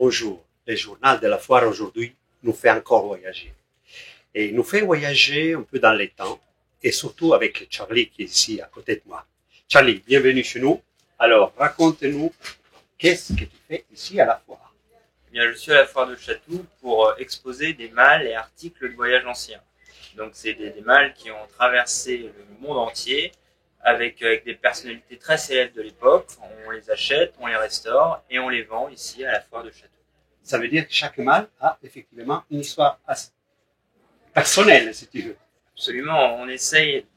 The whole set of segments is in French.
bonjour. Le journal de la foire aujourd'hui nous fait encore voyager. Et il nous fait voyager un peu dans les temps, et surtout avec Charlie qui est ici à côté de moi. Charlie, bienvenue chez nous. Alors, raconte-nous, qu'est-ce que tu fais ici à la foire? Eh bien, je suis à la foire de Chatou pour exposer des malles et articles de voyage anciens. Donc, c'est des malles qui ont traversé le monde entier avec des personnalités très célèbres de l'époque. On les achète, on les restaure et on les vend ici à la foire de Chatou. Ça veut dire que chaque malle a effectivement une histoire assez personnelle, si tu veux. Absolument.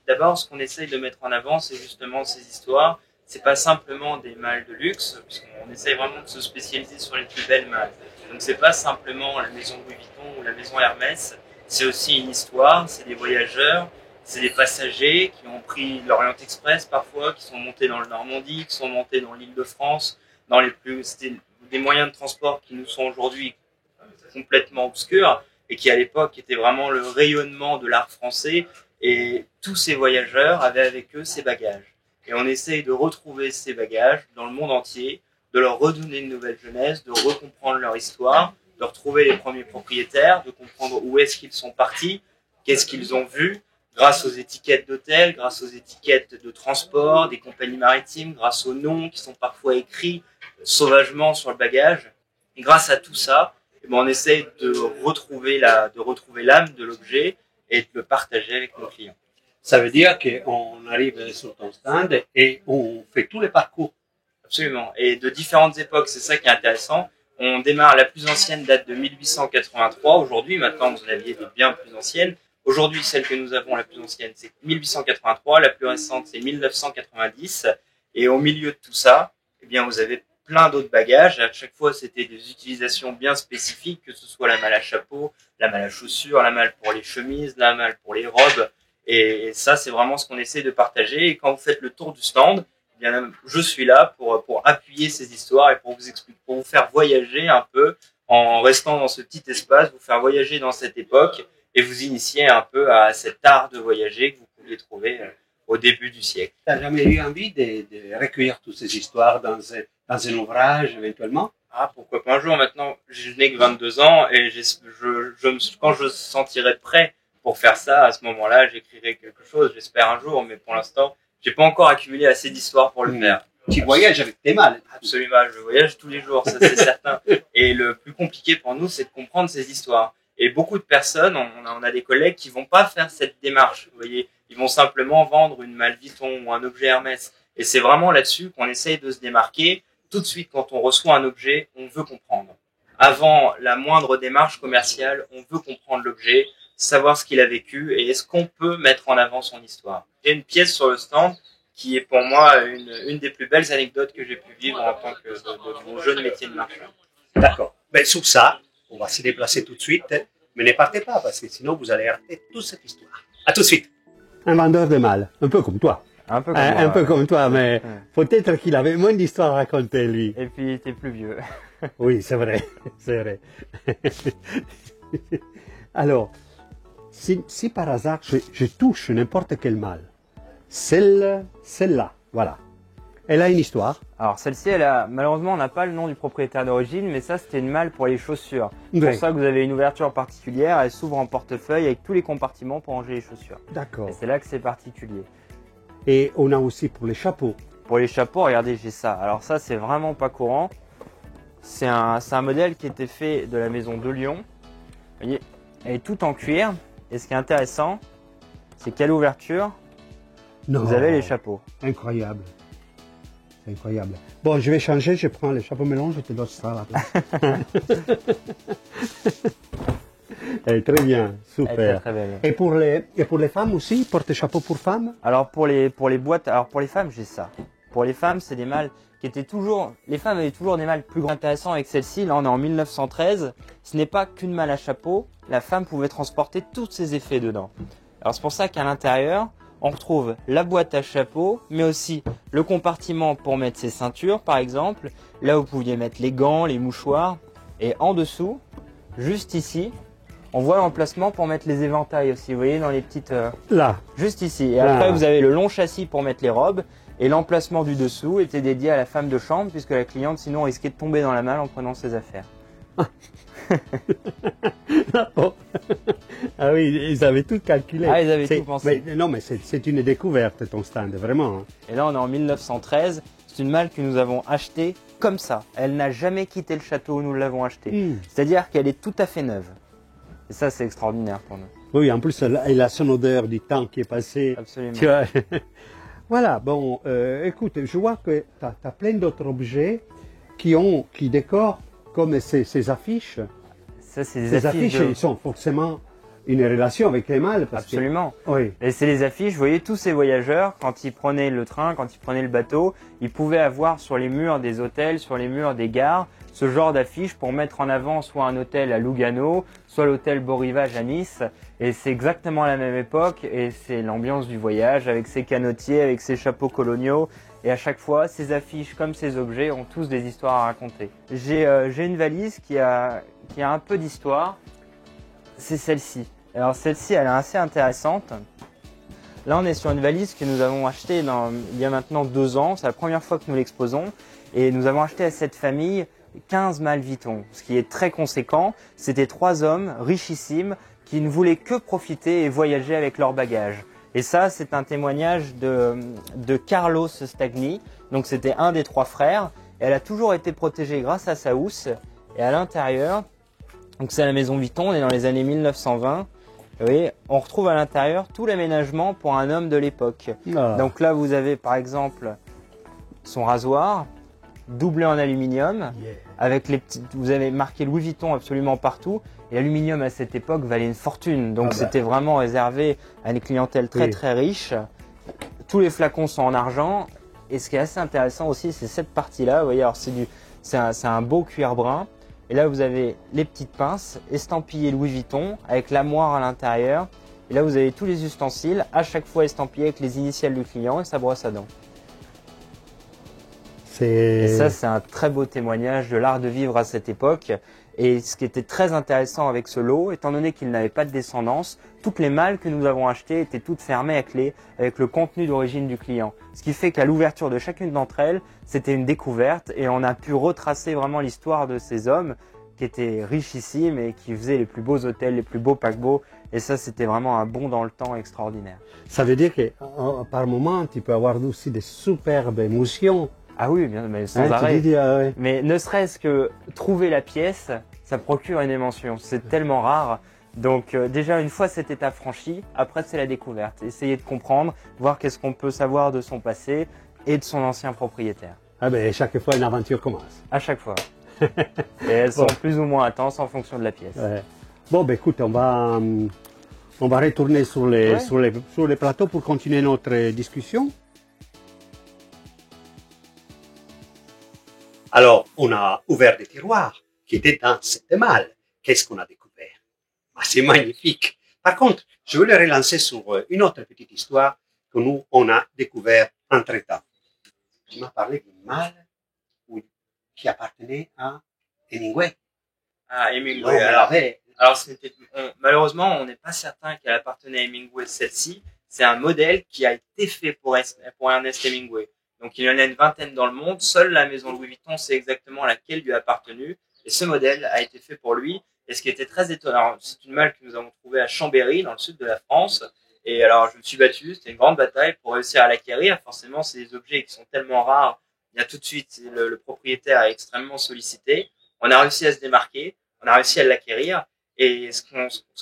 D'abord, ce qu'on essaye de mettre en avant, c'est justement ces histoires. C'est pas simplement des malles de luxe, puisqu'on essaye vraiment de se spécialiser sur les plus belles malles. Donc, c'est pas simplement la maison Louis Vuitton ou la maison Hermès. C'est aussi une histoire, c'est des voyageurs, c'est des passagers qui ont pris l'Orient Express parfois, qui sont montés dans le Normandie, qui sont montés dans l'Île-de-France, c'était des moyens de transport qui nous sont aujourd'hui complètement obscurs et qui à l'époque étaient vraiment le rayonnement de l'art français. Et tous ces voyageurs avaient avec eux ces bagages. Et on essaye de retrouver ces bagages dans le monde entier, de leur redonner une nouvelle jeunesse, de recomprendre leur histoire, de retrouver les premiers propriétaires, de comprendre où est-ce qu'ils sont partis, qu'est-ce qu'ils ont vu, grâce aux étiquettes d'hôtel, grâce aux étiquettes de transport, des compagnies maritimes, grâce aux noms qui sont parfois écrits sauvagement sur le bagage. Et grâce à tout ça, on essaie de retrouver l'âme de l'objet et de le partager avec nos clients. Ça veut dire qu'on arrive sur ton stand et on fait tous les parcours. Absolument. Et de différentes époques, c'est ça qui est intéressant. On démarre, la plus ancienne date de 1883. Aujourd'hui, maintenant, vous en aviez des bien plus anciennes. Aujourd'hui, celle que nous avons, la plus ancienne, c'est 1883. La plus récente, c'est 1990. Et au milieu de tout ça, eh bien, vous avez plein d'autres bagages. À chaque fois, c'était des utilisations bien spécifiques, que ce soit la malle à chapeau, la malle à chaussures, la malle pour les chemises, la malle pour les robes. Et ça, c'est vraiment ce qu'on essaie de partager. Et quand vous faites le tour du stand, eh bien, je suis là pour appuyer ces histoires et pour vous expliquer, pour vous faire voyager un peu en restant dans ce petit espace, vous faire voyager dans cette époque et vous initier un peu à cet art de voyager que vous pouviez trouver au début du siècle. Tu n'as jamais eu envie de recueillir toutes ces histoires dans un ouvrage éventuellement? Ah, pourquoi pas un jour. Maintenant, je n'ai que 22 ans et quand je sentirai prêt pour faire ça, à ce moment-là, j'écrirai quelque chose, j'espère un jour, mais pour l'instant, j'ai pas encore accumulé assez d'histoires pour le faire. Tu voyages avec tes malles. Absolument, je voyage tous les jours, ça c'est certain. Et le plus compliqué pour nous, c'est de comprendre ces histoires. Et beaucoup de personnes, on a des collègues qui vont pas faire cette démarche. Vous voyez, ils vont simplement vendre une malle Vuitton ou un objet Hermès. Et c'est vraiment là-dessus qu'on essaye de se démarquer. Tout de suite, quand on reçoit un objet, on veut comprendre. Avant la moindre démarche commerciale, on veut comprendre l'objet, savoir ce qu'il a vécu et est-ce qu'on peut mettre en avant son histoire. J'ai une pièce sur le stand qui est pour moi une des plus belles anecdotes que j'ai pu vivre en tant que de mon jeune métier de marchand. D'accord. Ben, sur ça, on va se déplacer tout de suite, mais ne partez pas parce que sinon vous allez rater toute cette histoire. À tout de suite. Un vendeur de malles, un peu comme toi. Un peu comme moi, un peu comme toi, mais peut-être qu'il avait moins d'histoires à raconter, lui. Et puis il était plus vieux. Oui, c'est vrai, c'est vrai. Alors, si par hasard je touche n'importe quelle malle, celle-là, voilà, elle a une histoire. Alors celle-ci, malheureusement, on n'a pas le nom du propriétaire d'origine, mais ça c'était une malle pour les chaussures. C'est Oui. pour ça que vous avez une ouverture particulière, elle s'ouvre en portefeuille avec tous les compartiments pour ranger les chaussures. D'accord. Et c'est là que c'est particulier. Et on a aussi pour les chapeaux. Pour les chapeaux, regardez, j'ai ça. Alors ça, c'est vraiment pas courant. C'est un modèle qui était fait de la maison de Lyon. Vous voyez, elle est toute en cuir. Et ce qui est intéressant, c'est qu'à l'ouverture, vous avez les chapeaux. Incroyable. Incroyable. Bon, je vais changer, je prends les chapeaux mélange, je te donne ça à la place. Très bien, super. Elle est très belle. Et pour les femmes aussi, porte-chapeau pour femmes? Alors pour les boîtes, alors pour les femmes, j'ai ça. Pour les femmes, c'est des malles qui étaient toujours, les femmes avaient toujours des malles plus grands. Intéressant avec celle-ci, là on est en 1913, ce n'est pas qu'une malle à chapeau, la femme pouvait transporter tous ses effets dedans. Alors c'est pour ça qu'à l'intérieur, on retrouve la boîte à chapeau, mais aussi le compartiment pour mettre ses ceintures par exemple, là vous pouviez mettre les gants, les mouchoirs, et en dessous, juste ici, on voit l'emplacement pour mettre les éventails aussi, vous voyez, dans les petites... Là. Juste ici. Et après, vous avez le long châssis pour mettre les robes. Et l'emplacement du dessous était dédié à la femme de chambre, puisque la cliente, sinon, risquait de tomber dans la malle en prenant ses affaires. D'accord. Ah oui, ils avaient tout calculé. Ah, ils avaient tout pensé. Mais, non, mais c'est une découverte ton stand, vraiment. Et là, on est en 1913. C'est une malle que nous avons achetée comme ça. Elle n'a jamais quitté le château où nous l'avons achetée. C'est-à-dire qu'elle est tout à fait neuve. Et ça, c'est extraordinaire pour nous. Oui, en plus, elle a son odeur du temps qui est passé. Absolument. Tu vois. Voilà, bon, écoute, je vois que tu as plein d'autres objets qui décorent comme ces affiches. Ça, c'est des Ces affiches, de... ils sont forcément une relation avec les mâles. Absolument. Oui. Et c'est les affiches, vous voyez, tous ces voyageurs, quand ils prenaient le train, quand ils prenaient le bateau, ils pouvaient avoir sur les murs des hôtels, sur les murs des gares, ce genre d'affiches pour mettre en avant soit un hôtel à Lugano, soit l'hôtel Beau Rivage à Nice. Et c'est exactement la même époque et c'est l'ambiance du voyage avec ses canotiers, avec ses chapeaux coloniaux. Et à chaque fois, ces affiches comme ces objets ont tous des histoires à raconter. J'ai une valise qui a un peu d'histoire. C'est celle-ci. Alors celle-ci, elle est assez intéressante. Là, on est sur une valise que nous avons achetée il y a maintenant 2 ans. C'est la première fois que nous l'exposons. Et nous avons acheté à cette famille 15 malles Vuitton, ce qui est très conséquent. C'était 3 hommes richissimes qui ne voulaient que profiter et voyager avec leurs bagages. Et ça, c'est un témoignage de Carlos Stagni. Donc c'était un des 3 frères. Et elle a toujours été protégée grâce à sa housse. Et à l'intérieur, donc c'est à la maison Vuitton, on est dans les années 1920. Vous voyez, on retrouve à l'intérieur tout l'aménagement pour un homme de l'époque. Ah. Donc là, vous avez par exemple son rasoir, doublé en aluminium, avec les petites, vous avez marqué Louis Vuitton absolument partout. Et l'aluminium à cette époque valait une fortune, donc c'était vraiment réservé à une clientèle très riche. Tous les flacons sont en argent. Et ce qui est assez intéressant aussi, c'est cette partie-là. Vous voyez, alors c'est un beau cuir brun. Et là, vous avez les petites pinces estampillées Louis Vuitton avec l'armoire à l'intérieur. Et là, vous avez tous les ustensiles, à chaque fois estampillés avec les initiales du client et sa brosse à dents. Et ça, c'est un très beau témoignage de l'art de vivre à cette époque. Et ce qui était très intéressant avec ce lot, étant donné qu'il n'avait pas de descendance, toutes les malles que nous avons achetées étaient toutes fermées à clé avec le contenu d'origine du client. Ce qui fait qu'à l'ouverture de chacune d'entre elles, c'était une découverte et on a pu retracer vraiment l'histoire de ces hommes qui étaient richissimes et qui faisaient les plus beaux hôtels, les plus beaux paquebots. Et ça, c'était vraiment un bond dans le temps extraordinaire. Ça veut dire que par moment, tu peux avoir aussi des superbes émotions. Ah oui, bien, mais sans arrêt. Ouais. Mais ne serait-ce que trouver la pièce, ça procure une émotion. C'est tellement rare. Donc déjà, une fois cette étape franchie, après c'est la découverte. Essayer de comprendre, voir qu'est-ce qu'on peut savoir de son passé et de son ancien propriétaire. Ah ben, chaque fois, une aventure commence. À chaque fois. Et elles sont plus ou moins intenses en fonction de la pièce. Ouais. Bon, ben écoute, on va retourner sur les plateaux pour continuer notre discussion. Alors, on a ouvert des tiroirs qui étaient dans cette malle. Qu'est-ce qu'on a découvert? C'est magnifique. Par contre, je voulais relancer sur une autre petite histoire que nous, on a découvert entre-temps. Tu m'as parlé d'une malle qui appartenait à Hemingway. Ah, Hemingway. Alors malheureusement, on n'est pas certain qu'elle appartenait à Hemingway, celle-ci. C'est un modèle qui a été fait pour Ernest Hemingway. Donc il y en a une vingtaine dans le monde. Seule la maison Louis Vuitton sait exactement laquelle lui a appartenu. Et ce modèle a été fait pour lui. Et ce qui était très étonnant, c'est une malle que nous avons trouvée à Chambéry, dans le sud de la France. Et alors je me suis battu, c'était une grande bataille pour réussir à l'acquérir. Forcément, c'est des objets qui sont tellement rares. Bien tout de suite, le propriétaire est extrêmement sollicité. On a réussi à se démarquer, on a réussi à l'acquérir. Et ce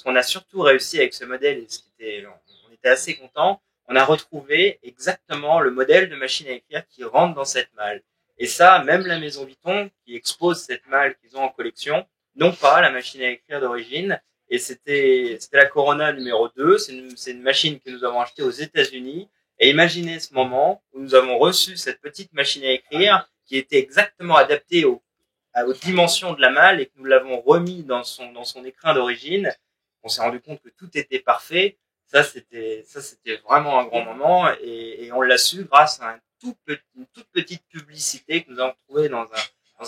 qu'on a surtout réussi avec ce modèle, et on était assez contents, on a retrouvé exactement le modèle de machine à écrire qui rentre dans cette malle. Et ça, même la maison Vuitton, qui expose cette malle qu'ils ont en collection, n'ont pas la machine à écrire d'origine. Et c'était la Corona numéro 2. C'est une machine que nous avons achetée aux États-Unis. Et imaginez ce moment où nous avons reçu cette petite machine à écrire qui était exactement adaptée aux dimensions de la malle et que nous l'avons remis dans son écrin d'origine. On s'est rendu compte que tout était parfait. Ça, c'était vraiment un grand moment et on l'a su grâce à une toute petite publicité que nous avons trouvée dans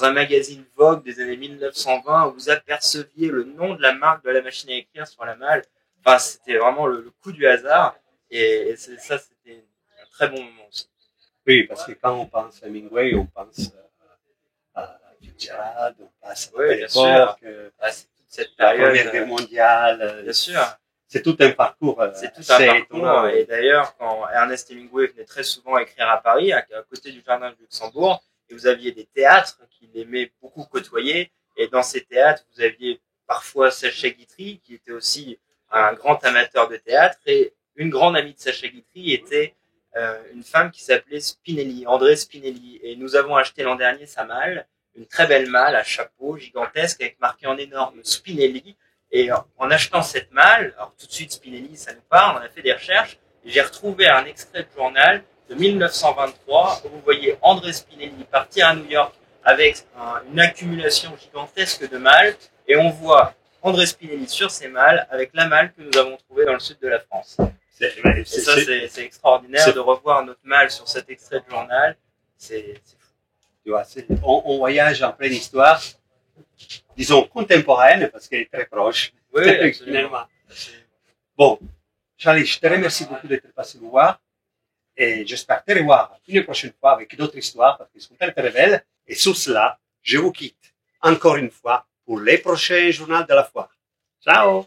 un magazine Vogue des années 1920 où vous aperceviez le nom de la marque de la machine à écrire sur la malle. Enfin, c'était vraiment le coup du hasard et ça, c'était un très bon moment aussi. Oui, parce que quand on pense à Hemingway, on pense à Fitzgerald, on passe à Oui, la bien époque, c'est toute cette la période. Première Guerre mondiale. Bien sûr. C'est tout un parcours. C'est tout un assez parcours. étonnant. Et d'ailleurs, quand Ernest Hemingway venait très souvent écrire à Paris, à côté du jardin de Luxembourg, et vous aviez des théâtres qu'il aimait beaucoup côtoyer. Et dans ces théâtres, vous aviez parfois Sacha Guitry, qui était aussi un grand amateur de théâtre. Et une grande amie de Sacha Guitry était une femme qui s'appelait Spinelli, André Spinelli. Et nous avons acheté l'an dernier sa malle, une très belle malle à chapeau gigantesque avec marqué en énorme Spinelli. Et en achetant cette malle, alors tout de suite Spinelli, ça nous parle, on a fait des recherches, et j'ai retrouvé un extrait de journal de 1923 où vous voyez André Spinelli partir à New York avec une accumulation gigantesque de malles, et on voit André Spinelli sur ces malles avec la malle que nous avons trouvée dans le sud de la France. C'est extraordinaire de revoir notre malle sur cet extrait de journal, c'est fou. Tu vois, on voyage en pleine histoire, disons contemporaine, parce qu'elle est très proche. Oui, finalement. Bon, Charlie, je te remercie beaucoup d'être passé nous voir, et j'espère te revoir une prochaine fois avec d'autres histoires, parce qu'elles sont très très belles. Et sur cela, je vous quitte encore une fois pour les prochains journaux de la foire. Ciao!